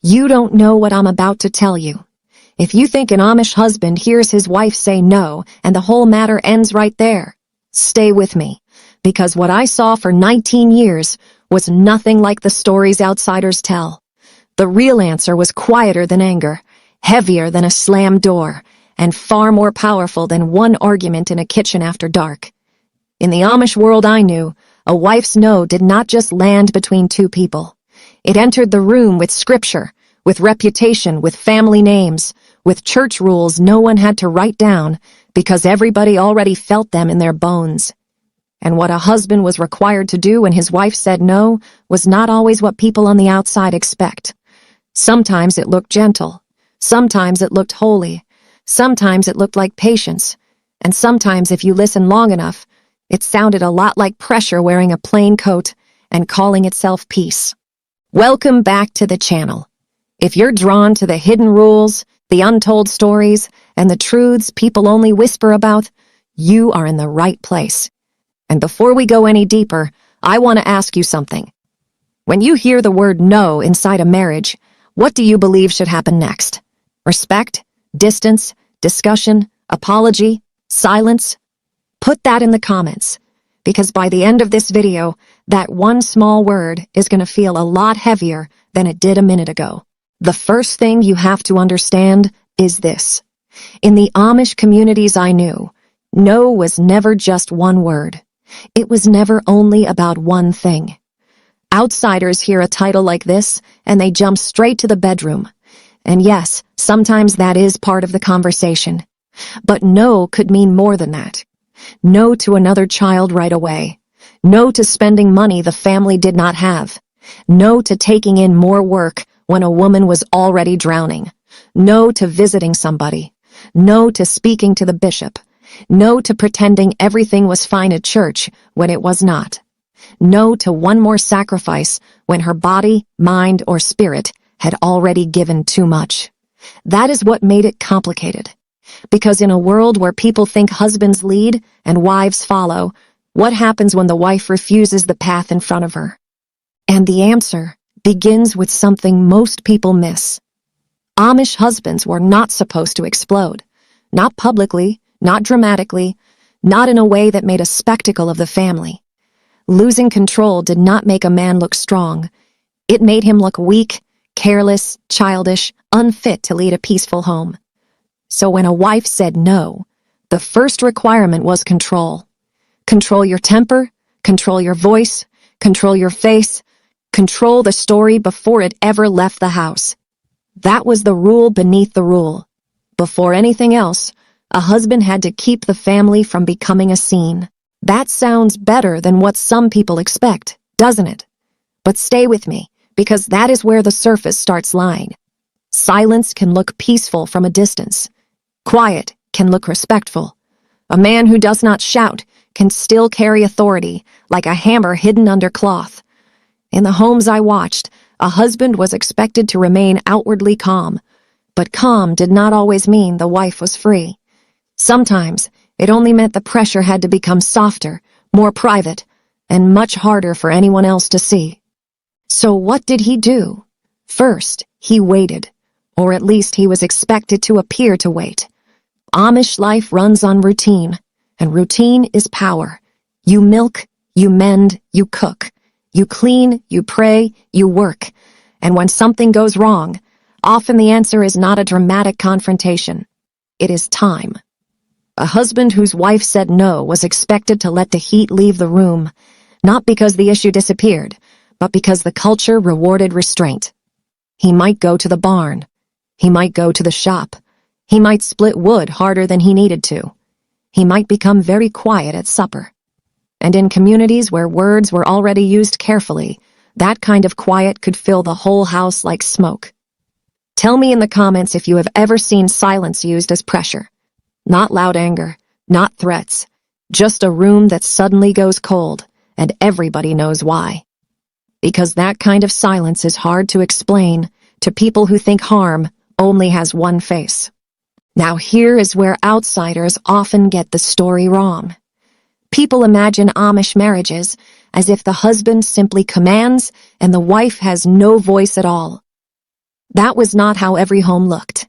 You don't know what I'm about to tell you. If you think an Amish husband hears his wife say no and the whole matter ends right there, stay with me, because what I saw for 19 years was nothing like the stories outsiders tell. The real answer was quieter than anger, heavier than a slammed door, and far more powerful than one argument in a kitchen after dark. In the Amish world I knew, a wife's no did not just land between two people. It entered the room with scripture, with reputation, with family names, with church rules no one had to write down because everybody already felt them in their bones. And what a husband was required to do when his wife said no was not always what people on the outside expect. Sometimes it looked gentle, sometimes it looked holy, sometimes it looked like patience, and sometimes if you listened long enough, it sounded a lot like pressure wearing a plain coat and calling itself peace. Welcome back to the channel. If you're drawn to the hidden rules, the untold stories, and the truths people only whisper about, you are in the right place. And before we go any deeper, I want to ask you something. When you hear the word no inside a marriage, what do you believe should happen next? Respect? Distance? Discussion? Apology? Silence? Put that in the comments, because by the end of this video, that one small word is going to feel a lot heavier than it did a minute ago. The first thing you have to understand is this. In the Amish communities I knew, no was never just one word. It was never only about one thing. Outsiders hear a title like this, and they jump straight to the bedroom. And yes, sometimes that is part of the conversation. But no could mean more than that. No to another child right away. No to spending money the family did not have. No to taking in more work when a woman was already drowning. No to visiting somebody. No to speaking to the bishop. No to pretending everything was fine at church when it was not. No to one more sacrifice when her body, mind, or spirit had already given too much. That is what made it complicated. Because in a world where people think husbands lead and wives follow, what happens when the wife refuses the path in front of her? And the answer begins with something most people miss. Amish husbands were not supposed to explode. Not publicly, not dramatically, not in a way that made a spectacle of the family. Losing control did not make a man look strong. It made him look weak, careless, childish, unfit to lead a peaceful home. So when a wife said no, the first requirement was control. Control your temper, control your voice, control your face, control the story before it ever left the house. That was the rule beneath the rule. Before anything else, a husband had to keep the family from becoming a scene. That sounds better than what some people expect, doesn't it? But stay with me, because that is where the surface starts lying. Silence can look peaceful from a distance. Quiet can look respectful. A man who does not shout can still carry authority, like a hammer hidden under cloth. In the homes I watched, a husband was expected to remain outwardly calm, but calm did not always mean the wife was free. Sometimes it only meant the pressure had to become softer, more private, and much harder for anyone else to see. So what did he do? First, he waited, or at least he was expected to appear to wait. Amish life runs on routine, and routine is power. You milk, you mend, you cook. You clean, you pray, you work. And when something goes wrong, often the answer is not a dramatic confrontation. It is time. A husband whose wife said no was expected to let the heat leave the room, not because the issue disappeared, but because the culture rewarded restraint. He might go to the barn. He might go to the shop. He might split wood harder than he needed to. He might become very quiet at supper. And in communities where words were already used carefully, that kind of quiet could fill the whole house like smoke. Tell me in the comments if you have ever seen silence used as pressure. Not loud anger, not threats, just a room that suddenly goes cold, and everybody knows why. Because that kind of silence is hard to explain to people who think harm only has one face. Now here is where outsiders often get the story wrong. People imagine Amish marriages as if the husband simply commands and the wife has no voice at all. That was not how every home looked.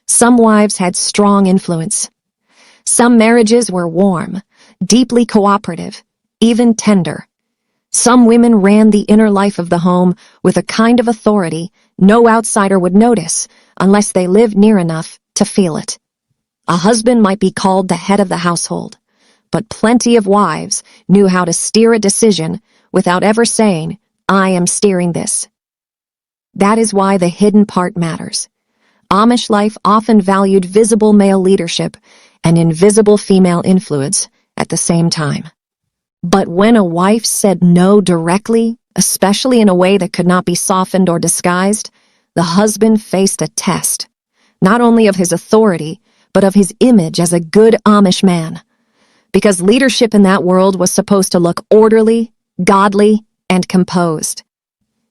Some wives had strong influence. Some marriages were warm, deeply cooperative, even tender. Some women ran the inner life of the home with a kind of authority no outsider would notice unless they lived near enough to feel it. A husband might be called the head of the household, but plenty of wives knew how to steer a decision without ever saying, "I am steering this." That is why the hidden part matters. Amish life often valued visible male leadership and invisible female influence at the same time. But when a wife said no directly, especially in a way that could not be softened or disguised, the husband faced a test, not only of his authority, but of his image as a good Amish man. Because leadership in that world was supposed to look orderly, godly, and composed.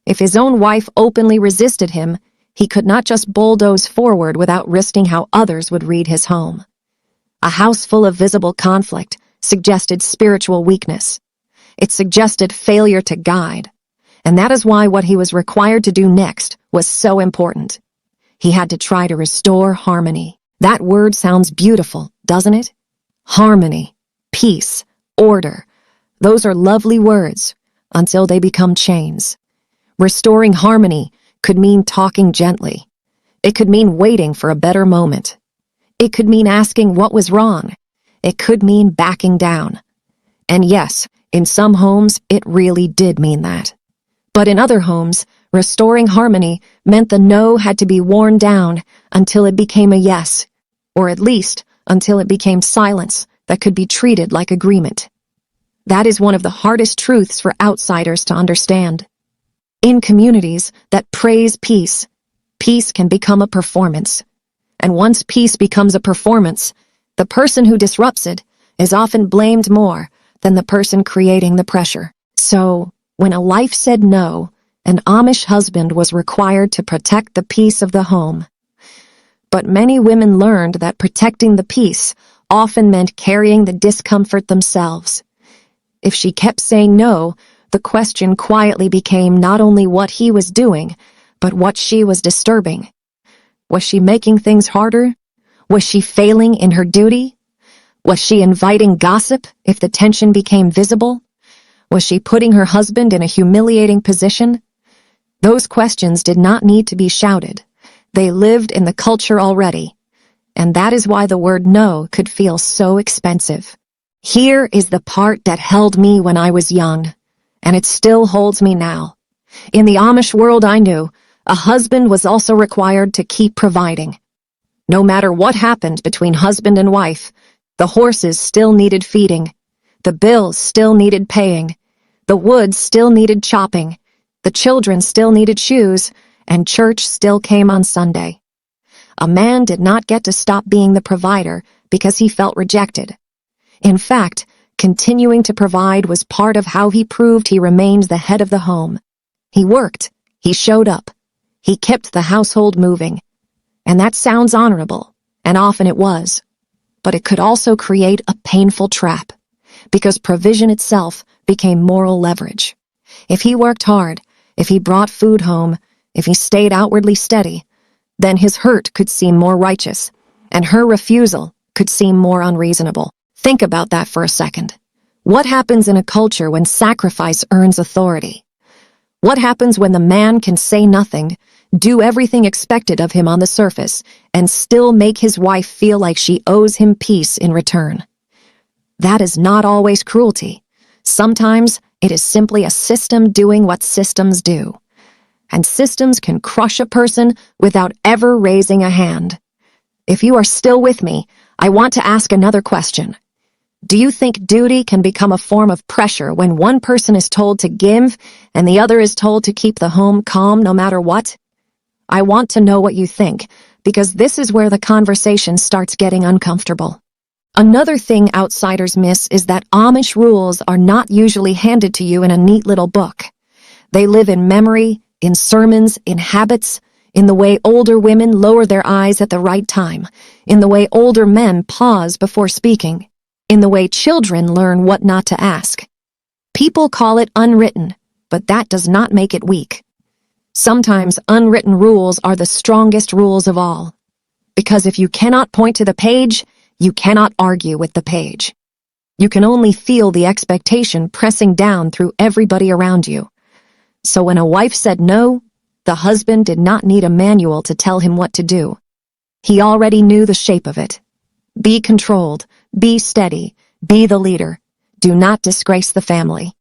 If his own wife openly resisted him, he could not just bulldoze forward without risking how others would read his home. A house full of visible conflict suggested spiritual weakness. It suggested failure to guide. And that is why what he was required to do next was so important. He had to try to restore harmony. That word sounds beautiful, doesn't it? Harmony, peace, order. Those are lovely words until they become chains. Restoring harmony could mean talking gently. It could mean waiting for a better moment. It could mean asking what was wrong. It could mean backing down. And yes, in some homes, it really did mean that. But in other homes, restoring harmony meant the no had to be worn down until it became a yes, or at least until it became silence that could be treated like agreement. That is one of the hardest truths for outsiders to understand. In communities that praise peace, peace can become a performance. And once peace becomes a performance, the person who disrupts it is often blamed more than the person creating the pressure. So, when a life said no, an Amish husband was required to protect the peace of the home. But many women learned that protecting the peace often meant carrying the discomfort themselves. If she kept saying no, the question quietly became not only what he was doing, but what she was disturbing. Was she making things harder? Was she failing in her duty? Was she inviting gossip if the tension became visible? Was she putting her husband in a humiliating position? Those questions did not need to be shouted. They lived in the culture already. And that is why the word no could feel so expensive. Here is the part that held me when I was young, and it still holds me now. In the Amish world I knew, a husband was also required to keep providing. No matter what happened between husband and wife, the horses still needed feeding, the bills still needed paying, the wood still needed chopping, the children still needed shoes, and church still came on Sunday. A man did not get to stop being the provider because he felt rejected. In fact, continuing to provide was part of how he proved he remained the head of the home. He worked, he showed up, he kept the household moving. And that sounds honorable, and often it was. But it could also create a painful trap, because provision itself became moral leverage. If he worked hard, if he brought food home, if he stayed outwardly steady, then his hurt could seem more righteous, and her refusal could seem more unreasonable. Think about that for a second. What happens in a culture when sacrifice earns authority? What happens when the man can say nothing, do everything expected of him on the surface, and still make his wife feel like she owes him peace in return? That is not always cruelty. Sometimes it is simply a system doing what systems do. And systems can crush a person without ever raising a hand. If you are still with me, I want to ask another question. Do you think duty can become a form of pressure when one person is told to give and the other is told to keep the home calm no matter what? I want to know what you think, because this is where the conversation starts getting uncomfortable. Another thing outsiders miss is that Amish rules are not usually handed to you in a neat little book. They live in memory, in sermons, in habits, in the way older women lower their eyes at the right time, in the way older men pause before speaking, in the way children learn what not to ask. People call it unwritten, but that does not make it weak. Sometimes unwritten rules are the strongest rules of all. Because if you cannot point to the page, you cannot argue with the page. You can only feel the expectation pressing down through everybody around you. So when a wife said no, the husband did not need a manual to tell him what to do. He already knew the shape of it. Be controlled, be steady, be the leader. Do not disgrace the family.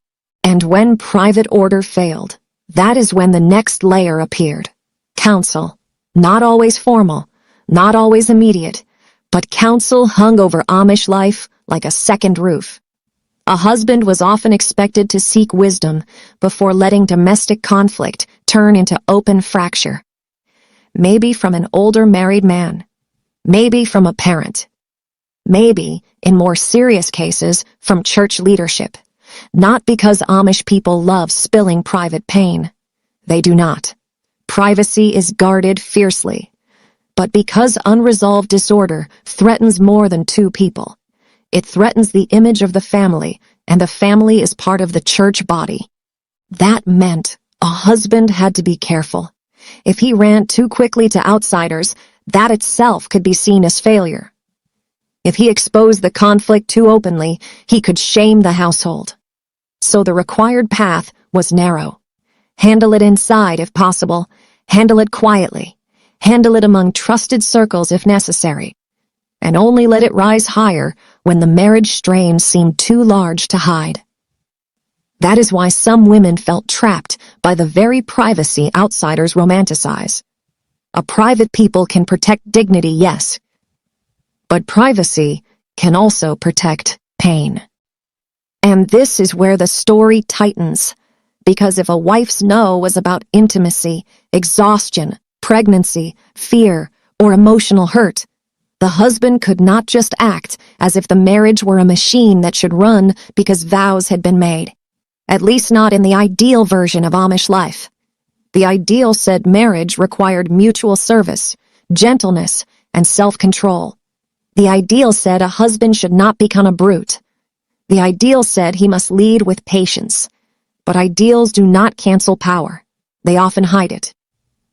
And when private order failed, that is when the next layer appeared. Counsel. Not always formal, not always immediate, but counsel hung over Amish life like a second roof. A husband was often expected to seek wisdom before letting domestic conflict turn into open fracture. Maybe from an older married man. Maybe from a parent. Maybe, in more serious cases, from church leadership. Not because Amish people love spilling private pain. They do not. Privacy is guarded fiercely. But because unresolved disorder threatens more than two people, it threatens the image of the family, and the family is part of the church body. That meant a husband had to be careful. If he ran too quickly to outsiders, that itself could be seen as failure. If he exposed the conflict too openly, he could shame the household. So the required path was narrow. Handle it inside if possible. Handle it quietly. Handle it among trusted circles if necessary. And only let it rise higher when the marriage strain seemed too large to hide. That is why some women felt trapped by the very privacy outsiders romanticize. A private people can protect dignity, yes, but privacy can also protect pain. And this is where the story tightens, because if a wife's no was about intimacy, exhaustion, pregnancy, fear, or emotional hurt, the husband could not just act as if the marriage were a machine that should run because vows had been made. At least not in the ideal version of Amish life. The ideal said marriage required mutual service, gentleness, and self-control. The ideal said a husband should not become a brute. The ideal said he must lead with patience. But ideals do not cancel power. They often hide it.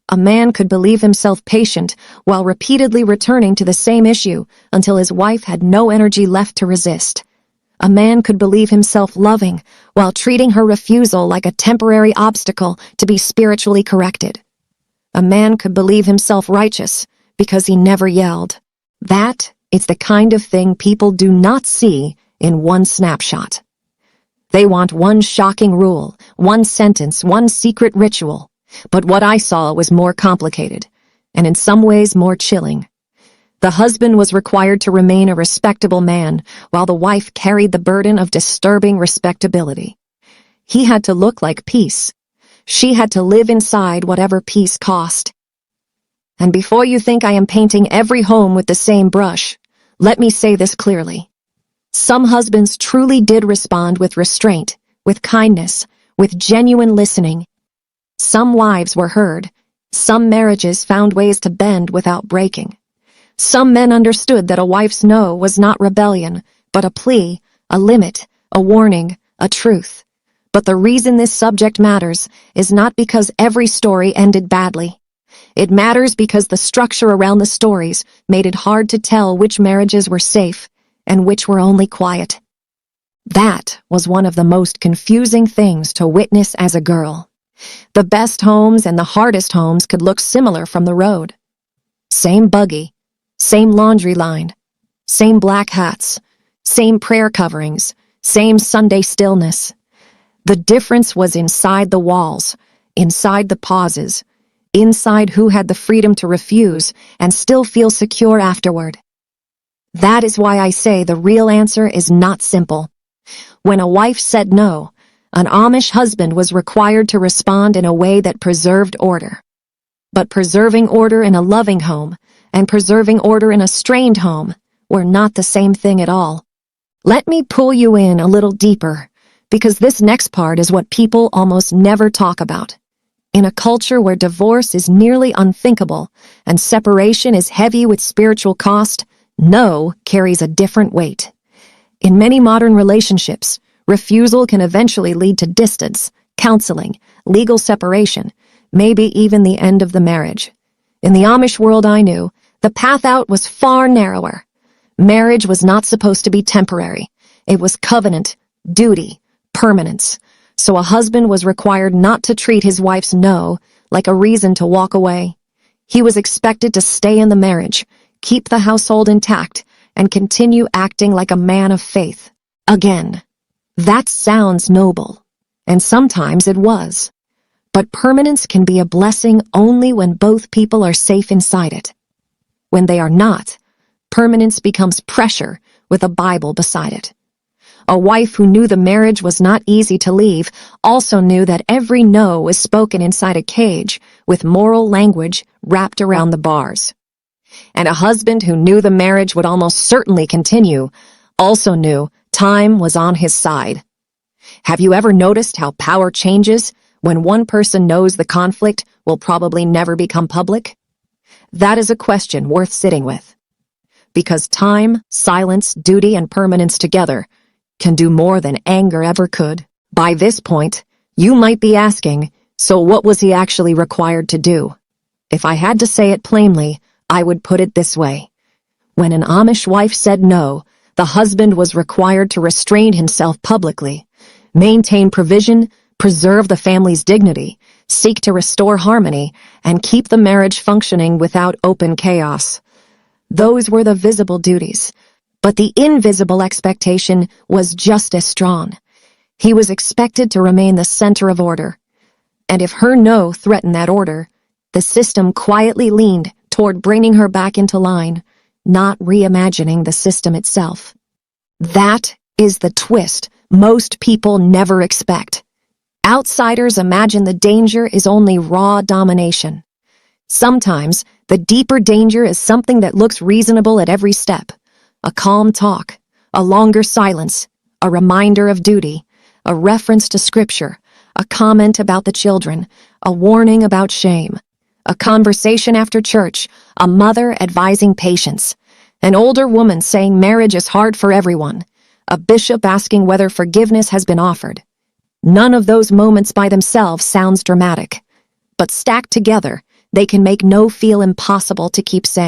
A man could believe himself patient while repeatedly returning to the same issue until his wife had no energy left to resist. A man could believe himself loving while treating her refusal like a temporary obstacle to be spiritually corrected. A man could believe himself righteous because he never yelled. That is the kind of thing people do not see in one snapshot. They want one shocking rule, one sentence, one secret ritual. But what I saw was more complicated, and in some ways more chilling. The husband was required to remain a respectable man, while the wife carried the burden of disturbing respectability. He had to look like peace. She had to live inside whatever peace cost. And before you think I am painting every home with the same brush, let me say this clearly. Some husbands truly did respond with restraint, with kindness, with genuine listening. Some wives were heard. Some marriages found ways to bend without breaking. Some men understood that a wife's no was not rebellion, but a plea, a limit, a warning, a truth. But the reason this subject matters is not because every story ended badly. It matters because the structure around the stories made it hard to tell which marriages were safe and which were only quiet. That was one of the most confusing things to witness as a girl. The best homes and the hardest homes could look similar from the road. Same buggy, same laundry line, same black hats, same prayer coverings, same Sunday stillness. The difference was inside the walls, inside the pauses, inside who had the freedom to refuse and still feel secure afterward. That is why I say the real answer is not simple. When a wife said no, an Amish husband was required to respond in a way that preserved order. But preserving order in a loving home and preserving order in a strained home were not the same thing at all. Let me pull you in a little deeper, because this next part is what people almost never talk about. In a culture where divorce is nearly unthinkable and separation is heavy with spiritual cost, no carries a different weight. In many modern relationships, refusal can eventually lead to distance, counseling, legal separation, maybe even the end of the marriage. In the Amish world I knew, the path out was far narrower. Marriage was not supposed to be temporary. It was covenant, duty, permanence. So a husband was required not to treat his wife's no like a reason to walk away. He was expected to stay in the marriage, keep the household intact, and continue acting like a man of faith. Again, that sounds noble, and sometimes it was. But permanence can be a blessing only when both people are safe inside it. When they are not, permanence becomes pressure with a Bible beside it. A wife who knew the marriage was not easy to leave also knew that every no was spoken inside a cage with moral language wrapped around the bars. And a husband who knew the marriage would almost certainly continue also knew time was on his side. Have you ever noticed how power changes when one person knows the conflict will probably never become public? That is a question worth sitting with. Because time, silence, duty, and permanence together can do more than anger ever could. By this point, you might be asking, so what was he actually required to do? If I had to say it plainly, I would put it this way. When an Amish wife said no, the husband was required to restrain himself publicly, maintain provision, preserve the family's dignity, seek to restore harmony, and keep the marriage functioning without open chaos. Those were the visible duties. But the invisible expectation was just as strong. He was expected to remain the center of order. And if her no threatened that order, the system quietly leaned toward bringing her back into line, not reimagining the system itself. That is the twist most people never expect. Outsiders imagine the danger is only raw domination. Sometimes, the deeper danger is something that looks reasonable at every step. A calm talk, a longer silence, a reminder of duty, a reference to scripture, a comment about the children, a warning about shame, a conversation after church, a mother advising patience, an older woman saying marriage is hard for everyone, a bishop asking whether forgiveness has been offered. None of those moments by themselves sounds dramatic, but stacked together, they can make no feel impossible to keep saying.